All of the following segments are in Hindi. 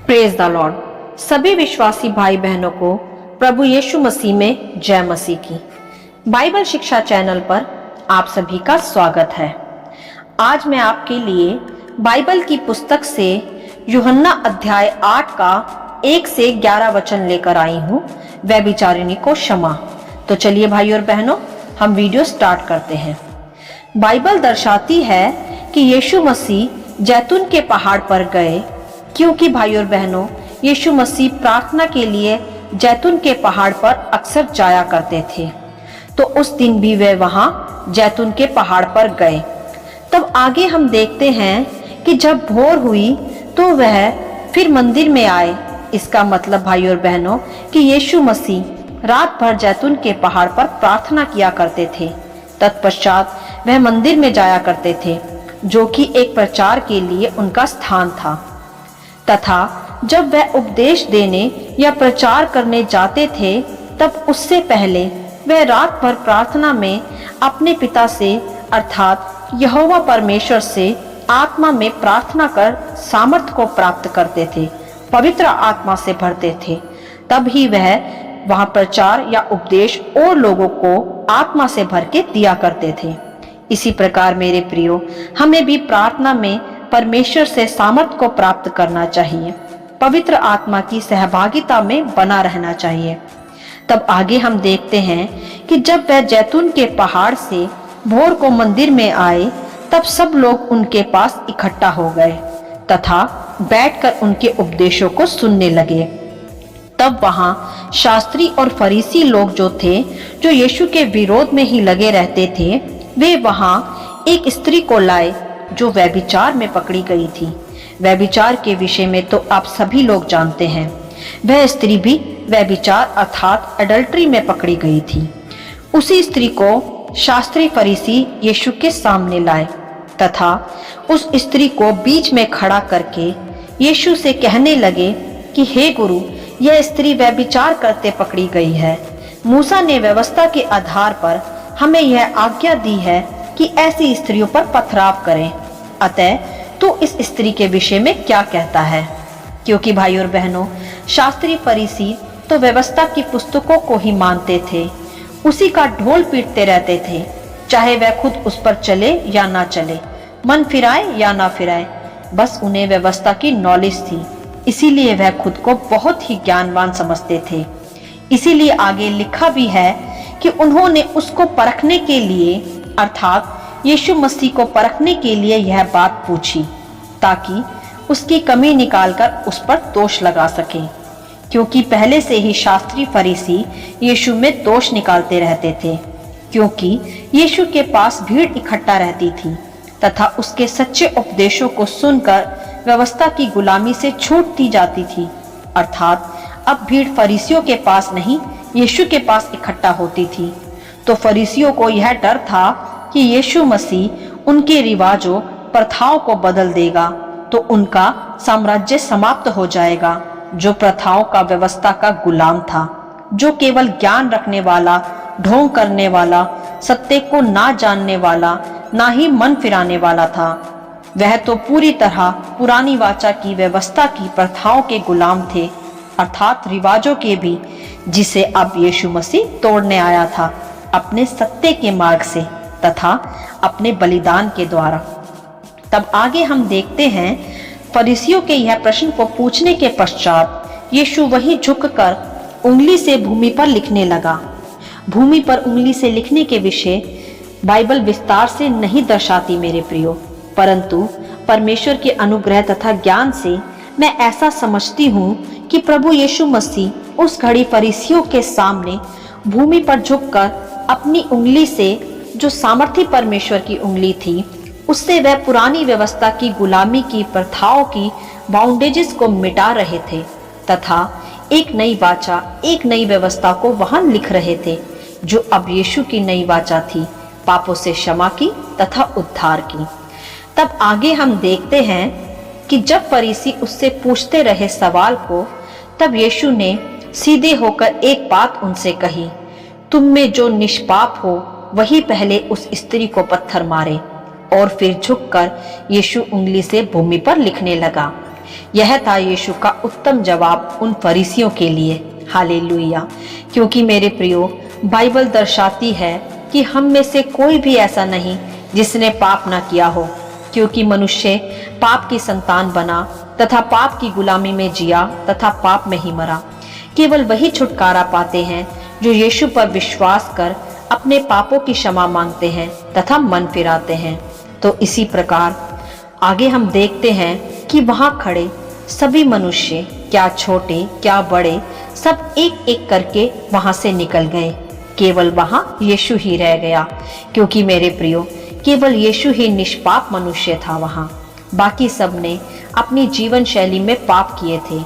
Praise the Lord. सभी विश्वासी भाई बहनों को प्रभु यीशु मसीह में जय मसीह की। बाइबल शिक्षा चैनल पर आप सभी का स्वागत है। आज मैं आपके लिए बाइबल की पुस्तक से यूहन्ना अध्याय 8 का 1 से 11 वचन लेकर आई हूँ, व्यभिचारिणी को क्षमा। तो चलिए भाई और बहनों, हम वीडियो स्टार्ट करते हैं। बाइबल दर्शाती है कि यीशु मसीह जैतून के पहाड़ पर गए, क्योंकि भाई और बहनों यीशु मसीह प्रार्थना के लिए जैतून के पहाड़ पर अक्सर जाया करते थे। तो उस दिन भी वे वहां जैतून के पहाड़ पर गए। तब आगे हम देखते हैं कि जब भोर हुई तो वह फिर मंदिर में आए। इसका मतलब भाई और बहनों कि यीशु मसीह रात भर जैतून के पहाड़ पर प्रार्थना किया करते थे। तत्पश्चात वह मंदिर में जाया करते थे, जो कि एक प्रचार के लिए उनका स्थान था। तथा जब वह उपदेश देने या प्रचार करने जाते थे, तब उससे पहले वह रात भर प्रार्थना में अपने पिता से अर्थात यहोवा परमेश्वर से आत्मा में प्रार्थना कर सामर्थ को प्राप्त करते थे, पवित्र आत्मा से भरते थे। तब ही वह वहां प्रचार या उपदेश और लोगों को आत्मा से भर के दिया करते थे। इसी प्रकार मेरे प्रियो, हमें भी प्रार्थना में परमेश्वर से सामर्थ को प्राप्त करना चाहिए, पवित्र आत्मा की सहभागिता में बना रहना चाहिए। तब आगे हम देखते हैं कि जब वह जैतून के पहाड़ से भोर को मंदिर में आए, तब सब लोग उनके पास इकट्ठा हो गए तथा बैठकर उनके उपदेशों को सुनने लगे। तब वहां शास्त्री और फरीसी लोग जो थे, जो यीशु के विरोध में ही लगे रहते थे, वे वहां एक स्त्री को लाए जो व्यभिचार में पकड़ी गई थी। व्यभिचार के विषय में तो आप सभी लोग जानते हैं। वह स्त्री भी व्यभिचार अर्थात एडल्ट्री में पकड़ी गई थी। उसी स्त्री को शास्त्री फरीसी यीशु के सामने लाए तथा उस स्त्री को बीच में खड़ा करके यीशु से कहने लगे कि हे गुरु, यह स्त्री व्यभिचार करते पकड़ी गई है। मूसा ने व्यवस्था के आधार पर हमें यह आज्ञा दी है कि ऐसी स्त्रियों पर पथराव करें। अतः तो इस स्त्री के विषय में क्या कहता है? क्योंकि भाई और बहनों, शास्त्री फरीसी तो व्यवस्था की पुस्तकों को ही मानते थे, उसी का ढोल पीटते रहते थे, चाहे वह खुद उस पर चले या ना चले, मन फिराए या ना फिराए, बस उन्हें व्यवस्था की नॉलेज थी। इसीलिए वह खुद को बहुत ही ज्ञानवान समझते थे। इसीलिए आगे लिखा भी है कि उन्होंने उसको परखने के लिए अर्थात यीशु मसीह को परखने के लिए यह बात पूछी, ताकि उसकी कमी निकालकर उस पर दोष लगा सके। क्योंकि पहले से ही शास्त्री फरीसी यीशु में दोष निकालते रहते थे, क्योंकि यीशु के पास भीड़ इकट्ठा रहती थी तथा उसके सच्चे उपदेशों को सुनकर व्यवस्था की गुलामी से छूट दी जाती थी। अर्थात अब भीड़ फरीसियों के पास नहीं, यीशु के पास इकट्ठा होती थी। तो फरीसियों को यह डर था कि यीशु मसीह उनके रिवाजों प्रथाओं को बदल देगा तो उनका साम्राज्य समाप्त हो जाएगा, जो प्रथाओं का व्यवस्था का गुलाम था, जो केवल ज्ञान रखने वाला, ढोंग करने वाला, सत्य को ना जानने वाला, ना ही मन फिराने वाला था। वह तो पूरी तरह पुरानी वाचा की व्यवस्था की प्रथाओं के गुलाम थे, अर्थात रिवाजों के भी, जिसे अब यीशु मसीह तोड़ने आया था अपने सत्य के मार्ग से तथा अपने बलिदान के द्वारा। तब आगे हम देखते हैं, फरीसियों के यह प्रश्न को पूछने के पश्चात यीशु वहीं झुककर उंगली से भूमि पर लिखने लगा। भूमि पर उंगली से लिखने के विषय बाइबल विस्तार से नहीं दर्शाती मेरे प्रियो, परंतु परमेश्वर के अनुग्रह तथा ज्ञान से मैं ऐसा समझती हूँ कि प्रभु यीशु मसीह उस घड़ी फरीसियों के सामने भूमि पर झुककर अपनी उंगली से, जो सामर्थी परमेश्वर की उंगली थी, उससे वह पुरानी व्यवस्था की गुलामी की प्रथाओं की बाउंडेजेस को मिटा रहे थे तथा एक नई वाचा, एक नई व्यवस्था को वहां लिख रहे थे, जो अब यीशु की नई वाचा थी, पापों से क्षमा की तथा उद्धार की। तब आगे हम देखते हैं कि जब फरीसी उससे पूछते रहे सवाल को, तब यीशु ने सीधे होकर एक बात उनसे कही, तुम में जो निष्पाप हो वही पहले उस स्त्री को पत्थर मारे। और फिर झुककर यीशु उंगली से भूमि पर लिखने लगा। यह था यीशु का उत्तम जवाब उन फरीसियों के लिए। हालेलुया। क्योंकि मेरे प्रियो, बाइबल दर्शाती है कि हम में से कोई भी ऐसा नहीं जिसने पाप ना किया हो, क्योंकि मनुष्य पाप की संतान बना तथा पाप की गुलामी में जिया तथा पाप में ही मरा। केवल वही छुटकारा पाते हैं जो यीशु पर विश्वास कर अपने पापों की क्षमा मांगते हैं तथा मन फिराते हैं। तो इसी प्रकार आगे हम देखते हैं कि वहां खड़े सभी मनुष्य, क्या छोटे क्या बड़े, सब एक एक करके वहां से निकल गए। केवल वहां यीशु ही रह गया, क्योंकि मेरे प्रियो, केवल यीशु ही निष्पाप मनुष्य था वहां। बाकी सब ने अपनी जीवन शैली में पाप किए थे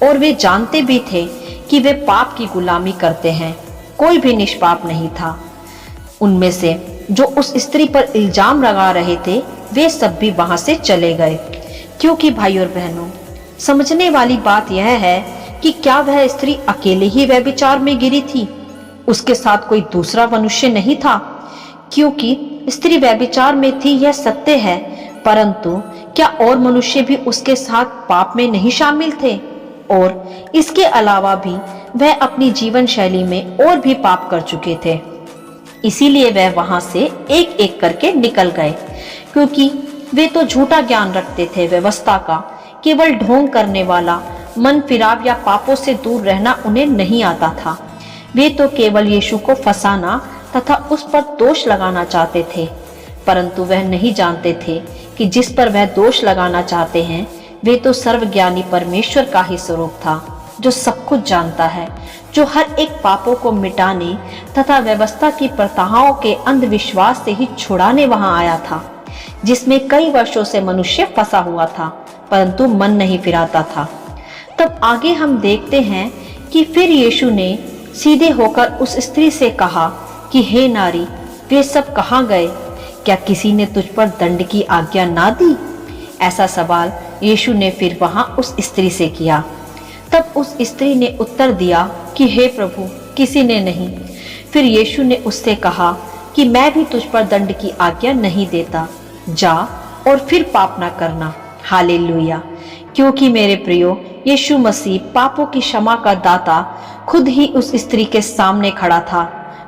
और वे जानते भी थे कि वे पाप की गुलामी करते हैं। कोई भी निष्पाप नहीं था। उनमें से जो उस स्त्री पर इल्जाम लगा रहे थे वे सब भी वहां से चले गए। क्योंकि भाई और बहनों, समझने वाली बात यह है कि क्या वह स्त्री अकेले ही व्यभिचार में गिरी थी? उसके साथ कोई दूसरा मनुष्य नहीं था? क्योंकि स्त्री व्यभिचार में थी यह सत्य है, परंतु क्या और मनुष्य भी उसके साथ पाप में नहीं शामिल थे? और इसके अलावा भी वह अपनी जीवन शैली में और भी पाप कर चुके थे। इसीलिए वह वहां से एक एक करके निकल गए, क्योंकि वे तो झूठा ज्ञान रखते थे व्यवस्था का। केवल ढोंग करने वाला, मन फिराव या पापों से दूर रहना उन्हें नहीं आता था। वे तो केवल यीशु को फंसाना तथा उस पर दोष लगाना चाहते थे, परंतु वह नहीं जानते थे कि जिस पर वह दोष लगाना चाहते हैं वे तो सर्वज्ञानी परमेश्वर का ही स्वरूप था, जो सब कुछ जानता है, जो हर एक पापों को मिटाने तथा व्यवस्था की प्रथाओं के अंधविश्वास से ही छुड़ाने वहां आया था, जिसमें कई वर्षों से मनुष्य फंसा हुआ था परंतु मन नहीं फिराता था। तब आगे हम देखते हैं कि फिर यीशु ने सीधे होकर उस स्त्री से कहा कि हे नारी, वे सब कहाँ गए? क्या किसी ने तुझ पर दंड की आज्ञा ना दी? ऐसा सवाल यीशु ने फिर वहां उस स्त्री से किया। तब उस स्त्री ने उत्तर दिया कि हे प्रभु, किसी ने नहीं। फिर यीशु ने उससे कहा कि मैं भी तुझ पर दंड की आज्ञा नहीं देता, जा और फिर पाप ना करना। हालेलुया। क्योंकि मेरे प्रियो, यीशु मसीह पापों की क्षमा का दाता खुद ही उस स्त्री के सामने खड़ा था,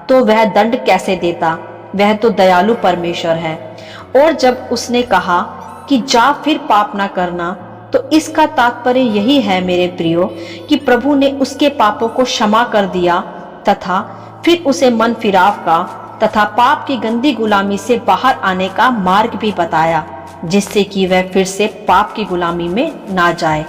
तो वह दंड कैसे देता? वह तो दयालु परमेश्वर है। और जब उसने कहा कि जा फिर पाप ना करना, तो इसका तात्पर्य यही है मेरे प्रियो कि प्रभु ने उसके पापों को क्षमा कर दिया तथा फिर उसे मन फिराव का तथा पाप की गंदी गुलामी से बाहर आने का मार्ग भी बताया, जिससे कि वह फिर से पाप की गुलामी में ना जाए।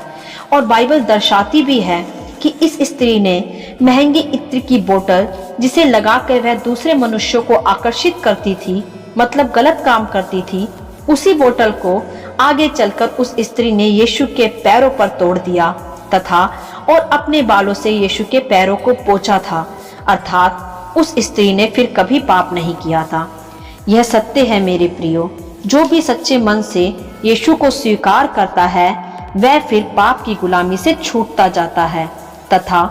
और बाइबल दर्शाती भी है कि इस स्त्री ने महंगी इत्र की बोतल, जिसे लगाकर वह दूसरे मनुष्यों को आकर्षित करती थी, मतलब गलत काम करती थी, उसी बोतल को आगे चलकर उस स्त्री ने यीशु के पैरों पर तोड़ दिया तथा और अपने बालों से यीशु के पैरों को पोंछा था। अर्थात उस स्त्री ने फिर कभी पाप नहीं किया था। यह सत्य है मेरे प्रियो, जो भी सच्चे मन से यीशु को स्वीकार करता है वह फिर पाप की गुलामी से छूटता जाता है तथा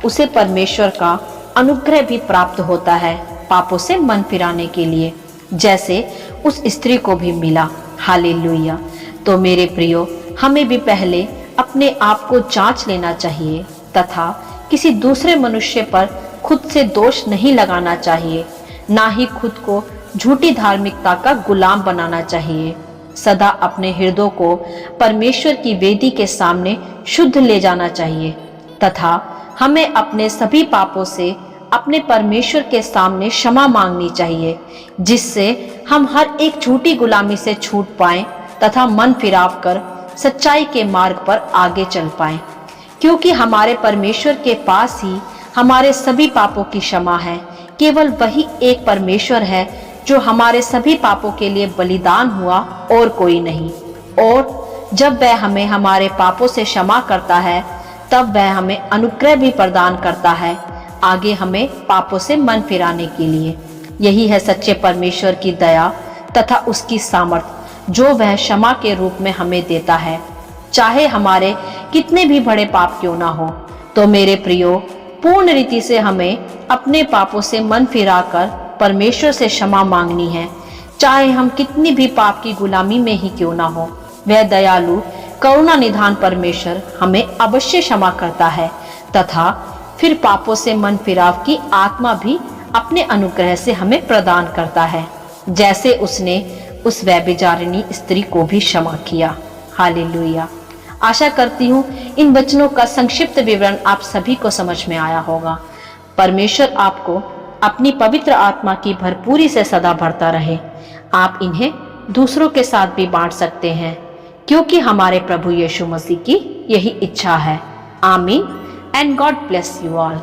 उसे परमेश्वर का अनुग्रह भी प्राप्त होता है पापों से मन फिराने के लिए, जैसे उस स्त्री को भी मिला। हालेलुया। तो मेरे प्रियो, हमें भी पहले अपने आप को जांच लेना चाहिए तथा किसी दूसरे मनुष्य पर खुद से दोष नहीं लगाना चाहिए, ना ही खुद को झूठी धार्मिकता का गुलाम बनाना चाहिए। सदा अपने हृदय को परमेश्वर की वेदी के सामने शुद्ध ले जाना चाहिए तथा हमें अपने सभी पापों से अपने परमेश्वर के सामने क्षमा मांगनी चाहिए, जिससे हम हर एक झूठी गुलामी से छूट पाएं तथा मन फिराव कर सच्चाई के मार्ग पर आगे चल पाएं, क्योंकि हमारे परमेश्वर के पास ही हमारे सभी पापों की क्षमा है। केवल वही एक परमेश्वर है जो हमारे सभी पापों के लिए बलिदान हुआ और कोई नहीं। और जब वह हमें हमारे पापों से क्षमा करता है तब वह हमें अनुग्रह भी प्रदान करता है आगे हमें पापों से मन फिराने के लिए। यही है सच्चे परमेश्वर की दया तथा उसकी सामर्थ जो वह क्षमा के रूप में हमें देता है, चाहे हमारे कितने भी बड़े पाप क्यों ना हो। तो मेरे प्रियो, पूर्ण रीति से हमें अपने पापों से मन फिराकर परमेश्वर से क्षमा मांगनी है, चाहे हम कितनी भी पाप की गुलामी में ही क्यों ना हो। वह दयालु करुणा निधान परमेश्वर हमें अवश्य क्षमा करता है तथा फिर पापों से मन फिराव की आत्मा भी अपने अनुग्रह से हमें प्रदान करता है, जैसे उसने उस व्यभिचारिणी स्त्री को भी क्षमा किया। हालेलुया। आशा करती हूँ इन वचनों का संक्षिप्त विवरण आप सभी को समझ में आया होगा। परमेश्वर आपको अपनी पवित्र आत्मा की भरपूरी से सदा भरता रहे। आप इन्हें दूसरों के साथ भी बांट सकते हैं, क्योंकि हमारे प्रभु यीशु मसीह की यही इच्छा है। आमीन and God bless you all.